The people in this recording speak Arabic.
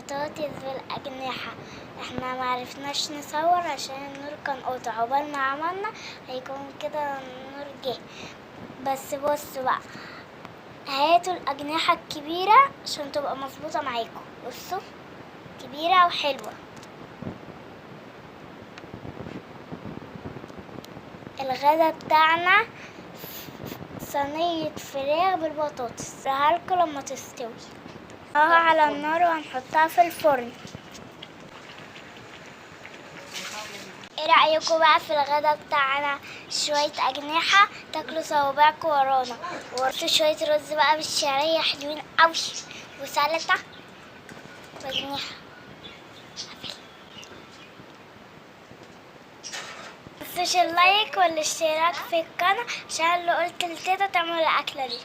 بطاطس بالأجنحة. احنا معرفناش نصور عشان النور كان قاطع، عقبال ما عملنا هيكون كده النور جه. بس بصوا بقى، هاتوا الأجنحة الكبيرة عشان تبقى مظبوطة معاكم. بصوا كبيرة وحلوة. الغدا بتاعنا صينية فراخ بالبطاطس، هلكوا لما تستوي. على النار وهنحطها في الفرن. ايه رأيكم بقى في الغدا بتاعنا؟ شوية أجنحة تاكلوا صوابعكم ورانا، ورصوا شوية رز بقى بالشعرية حلوين قوي، وسلطة وأجنحة. متنسوش اللايك والاشتراك في القناة عشان اللي قلت لتيتا تعمل الأكلة دي.